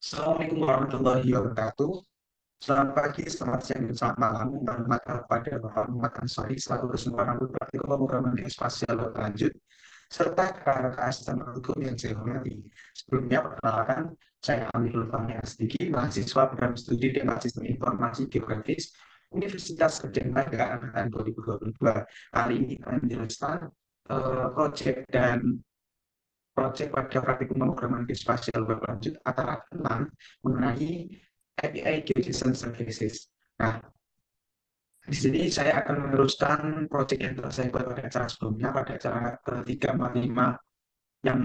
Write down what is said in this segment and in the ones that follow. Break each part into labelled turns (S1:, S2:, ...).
S1: Assalamualaikum warahmatullahi wabarakatuh. Selamat pagi, selamat siang, dan selamat malam. Hormat kepada Bapak Muhammad Ansari selaku dosen pengambil praktikum pemrograman spasial berlanjut serta kakak asisten hukum yang saya hormati. Sebelumnya perkenalkan, saya Amirul Fahmi Asdiki, mahasiswa program studi Teknik Sistem Informasi Geografis Universitas Gadjah Mada angkatan 2022. Kali ini akan menjelaskan proyek pada praktikum pemrograman spasial berlanjut antara tentang mengenai API Geodesic Services. Nah, di sini saya akan meneruskan proyek yang telah saya buat pada acara sebelumnya, pada acara ke-345, yang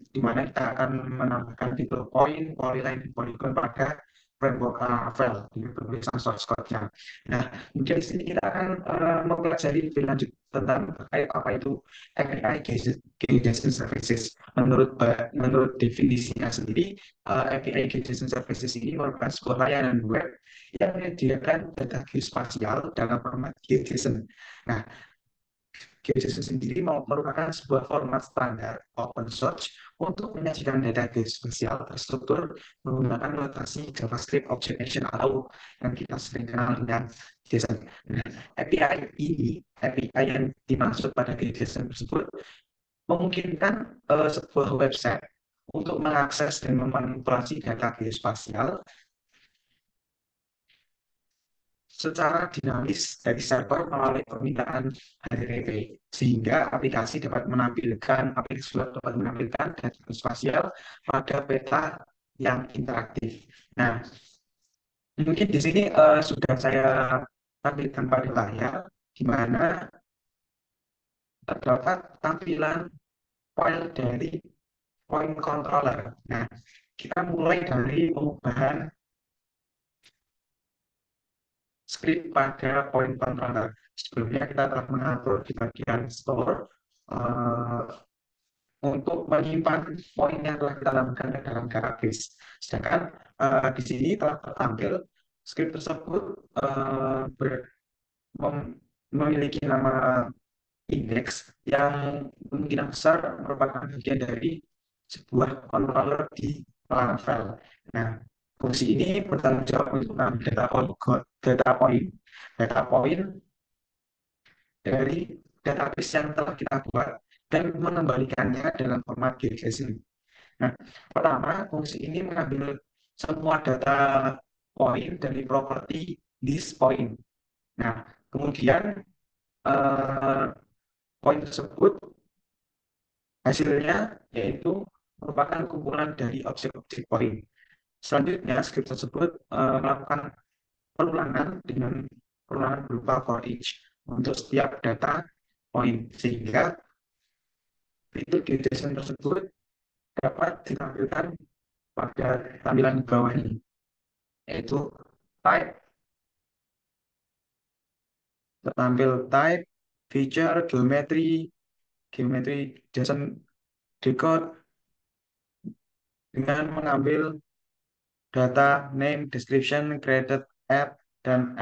S1: dimana kita akan menambahkan fitur point, polyline, dan polygon pada framework Laravel dengan penulisan source code-nya. Nah, mungkin di sini kita akan mempelajari lebih lanjut tentang terkait apa itu API Geodesic Services. Menurut definisinya sendiri, API Geodesic Services ini merupakan sebuah layanan web yang menyediakan data geospasial dalam format GeoJSON. Nah, GeoJSON sendiri merupakan sebuah format standar open source untuk menyajikan data geospasial terstruktur menggunakan notasi JavaScript Object Action atau yang kita sering kenal dengan JSON. Nah, API yang dimaksud pada JSON tersebut memungkinkan sebuah website untuk mengakses dan memanipulasi data geospasial secara dinamis dari server melalui permintaan HTTP, sehingga aplikasi dapat menampilkan data spasial pada peta yang interaktif. Nah, mungkin di sini sudah saya tampilkan pada layar, di mana terdapat tampilan file dari point controller. Nah, kita mulai dari pengubahan script pada point controller. Sebelumnya kita telah mengatur di bagian store untuk menyimpan poin yang telah kita lakukan ke dalam database. Sedangkan di sini telah tertampil script tersebut memiliki nama index yang kemungkinan besar merupakan bagian dari sebuah controller di Laravel. Nah, fungsi ini bertanggung jawab untuk mengambil data point dari database yang telah kita buat dan mengembalikannya dalam format GeoJSON. Nah, pertama, fungsi ini mengambil semua data point dari properti this point. Nah, kemudian eh, poin tersebut hasilnya yaitu merupakan kumpulan dari objek-objek poin. Selanjutnya, script tersebut melakukan perulangan dengan perulangan berupa for each untuk setiap data poin, sehingga fitur GeoJSON tersebut dapat ditampilkan pada tampilan di bawah ini, yaitu type, tertampil type, feature, geometri JSON decode dengan mengambil data, name, description, created add, dan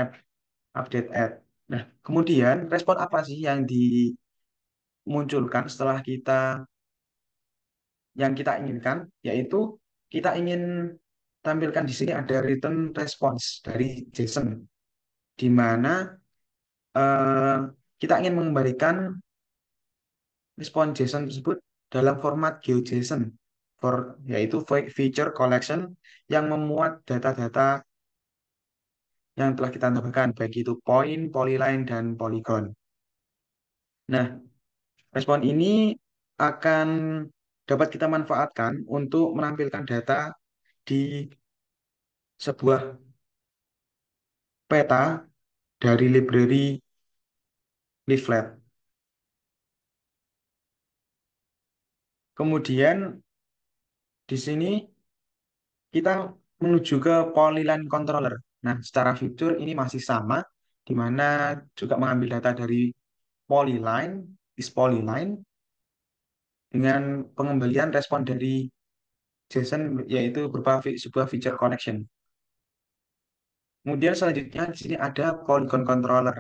S1: update add. Nah, kemudian respon apa sih yang dimunculkan setelah yang kita inginkan, yaitu kita ingin tampilkan di sini ada return response dari JSON, di mana eh, kita ingin mengembalikan respon JSON tersebut dalam format GeoJSON, yaitu feature collection yang memuat data-data yang telah kita tambahkan, baik itu point, polyline, dan polygon. Nah, respon ini akan dapat kita manfaatkan untuk menampilkan data di sebuah peta dari library leaflet. Kemudian di sini kita menuju ke polyline controller. Nah, secara fitur ini masih sama, di mana juga mengambil data dari polyline, polyline, dengan pengembalian respon dari JSON, yaitu berupa sebuah feature connection. Kemudian selanjutnya di sini ada polygon controller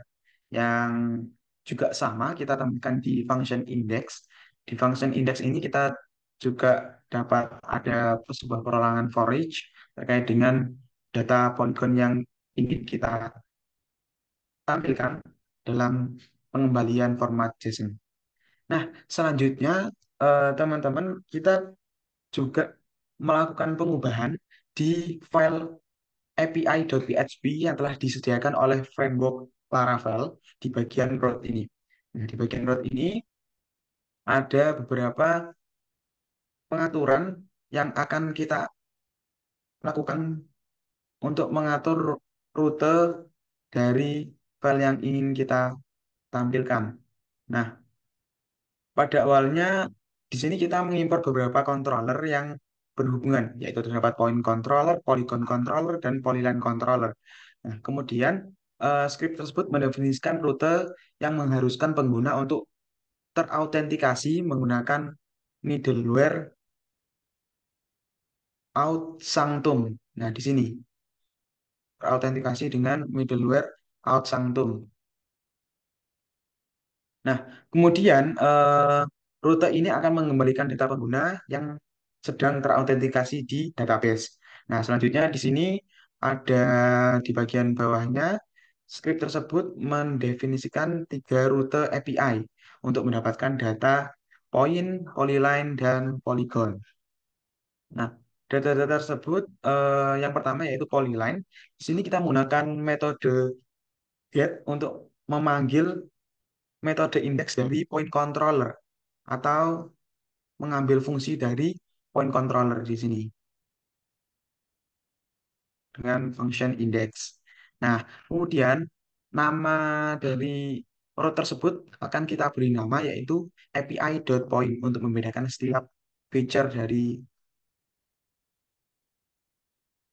S1: yang juga sama kita tambahkan di function index. Di function index ini kita juga dapat ada sebuah perolangan for each terkait dengan data polygon yang ingin kita tampilkan dalam pengembalian format JSON. Nah, selanjutnya teman-teman kita juga melakukan pengubahan di file API.php yang telah disediakan oleh framework Laravel di bagian root ini. Nah, di bagian root ini ada beberapa pengaturan yang akan kita lakukan untuk mengatur rute dari file yang ingin kita tampilkan. Nah, pada awalnya di sini kita mengimpor beberapa controller yang berhubungan, yaitu terdapat point controller, polygon controller, dan polyline controller. Nah, kemudian script tersebut mendefinisikan rute yang mengharuskan pengguna untuk terautentikasi menggunakan middleware Auth Sanctum. Nah, di sini terautentikasi dengan middleware Auth Sanctum. Nah, kemudian rute ini akan mengembalikan data pengguna yang sedang terautentikasi di database. Nah, selanjutnya di sini ada di bagian bawahnya, script tersebut mendefinisikan 3 rute API untuk mendapatkan data point, polyline, dan polygon. Nah, data-data tersebut yang pertama yaitu polyline. Di sini kita menggunakan metode get untuk memanggil metode indeks dari point controller atau mengambil fungsi dari point controller di sini dengan function index. Nah, kemudian nama dari root tersebut akan kita beri nama yaitu API.point untuk membedakan setiap feature dari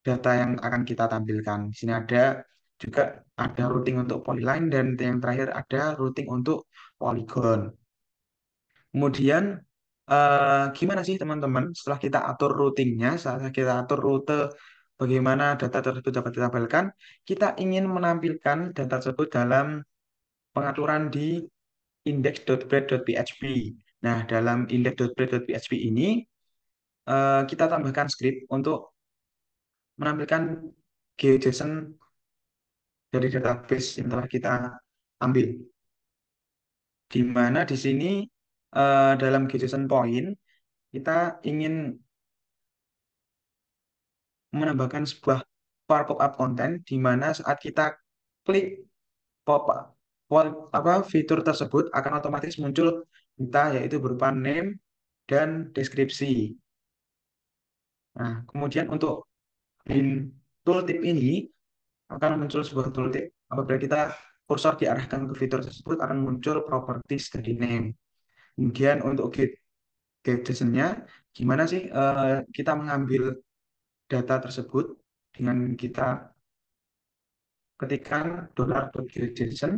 S1: data yang akan kita tampilkan. Di sini ada juga ada routing untuk polyline dan yang terakhir ada routing untuk polygon. Kemudian gimana sih teman-teman setelah kita atur routingnya, setelah kita atur rute bagaimana data tersebut dapat ditampilkan, kita ingin menampilkan data tersebut dalam pengaturan di index.bread.php. Nah, dalam index.bread.php ini kita tambahkan script untuk menampilkan GeoJSON dari database yang telah kita ambil. Di mana di sini dalam GeoJSON point kita ingin menambahkan sebuah pop-up content di mana saat kita klik pop apa fitur tersebut akan otomatis muncul kita yaitu berupa name dan deskripsi. Nah, kemudian untuk in tooltip ini akan muncul sebuah tooltip apabila kita kursor diarahkan ke fitur tersebut akan muncul properties dari name. Kemudian untuk get JSON-nya gimana sih kita mengambil data tersebut dengan kita ketikkan $.getJSON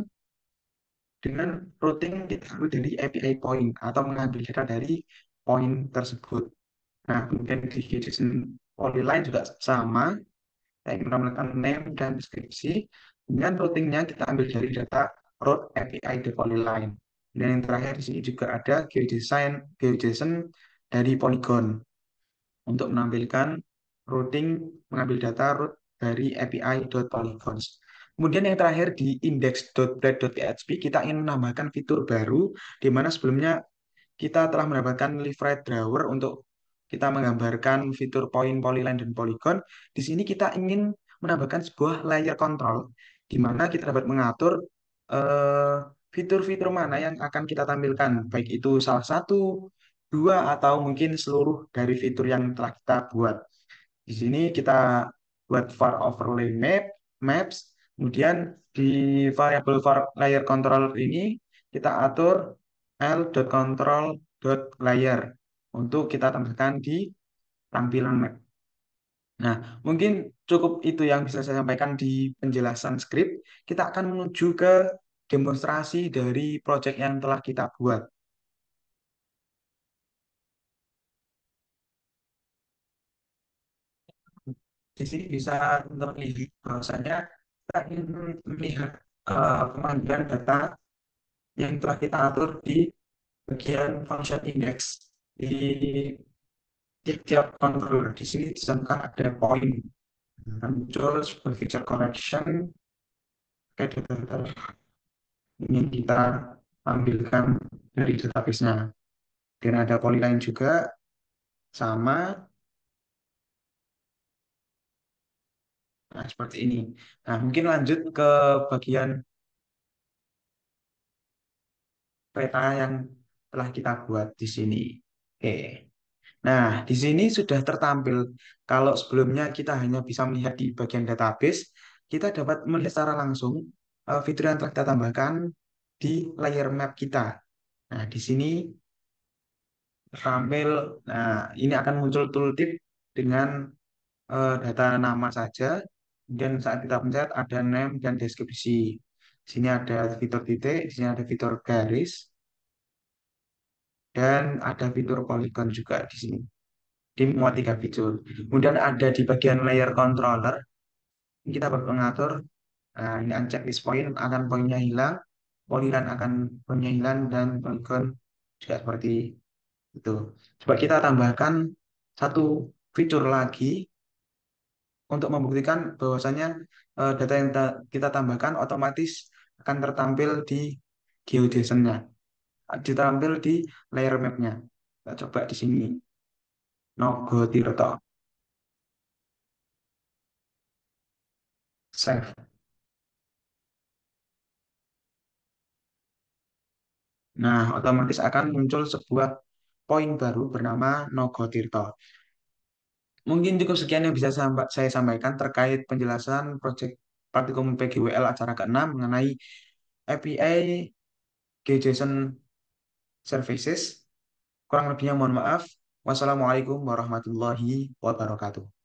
S1: dengan routing kita ambil dari API point atau mengambil data dari point tersebut. Nah, kemudian di JSON polyline juga sama, kita menambahkan name dan deskripsi. Dengan routingnya kita ambil dari data route API di polyline. Dan yang terakhir di sini juga ada GeoJSON dari Polygon untuk menampilkan routing mengambil data root dari API.polygons. Kemudian yang terakhir di index.bread.php kita ingin menambahkan fitur baru di mana sebelumnya kita telah mendapatkan live drawer untuk kita menggambarkan fitur point, polyline, dan polygon. Di sini kita ingin menambahkan sebuah layer control di mana kita dapat mengatur eh, fitur-fitur mana yang akan kita tampilkan, baik itu salah satu, dua, atau mungkin seluruh dari fitur yang telah kita buat. Di sini kita buat var overlay maps, kemudian di variabel var layer controller ini kita atur l.control.layer untuk kita tambahkan di tampilan map. Nah, mungkin cukup itu yang bisa saya sampaikan di penjelasan script. Kita akan menuju ke demonstrasi dari project yang telah kita buat. Di sini bisa untuk melihat bahwasanya kita ingin melihat pemanggilan data yang telah kita atur di bagian function index. Di tiap-tiap controller di sini disangka ada poin. Nah, muncul sebuah feature correction kayak data-data ingin kita ambilkan dari database-nya. Dan ada polyline juga sama, nah seperti ini. Nah, mungkin lanjut ke bagian peta yang telah kita buat di sini. Oke. Nah, di sini sudah tertampil. Kalau sebelumnya kita hanya bisa melihat di bagian database, kita dapat melihat secara langsung fitur yang telah kita tambahkan di layer map kita. Nah, di sini tampil, nah ini akan muncul tooltip dengan data nama saja. Dan saat kita pencet ada name dan deskripsi. Di sini ada fitur titik, di sini ada fitur garis, dan ada fitur polygon juga di sini. Di muat tiga fitur. Kemudian ada di bagian layer controller, kita mengatur, nah ini uncheck list point akan poinnya hilang, polygon akan poinnya hilang, dan polygon juga seperti itu. Coba kita tambahkan satu fitur lagi untuk membuktikan bahwasanya data yang kita tambahkan otomatis akan tertampil di geodesic-nya, ditampil di layer map-nya. Kita coba di sini, Nogo Tirto, save. Nah, otomatis akan muncul sebuah poin baru bernama Nogo Tirto. Mungkin cukup sekian yang bisa saya sampaikan terkait penjelasan proyek Praktikum PGWL acara ke-6 mengenai API GJSON Services. Kurang lebihnya mohon maaf. Wassalamualaikum warahmatullahi wabarakatuh.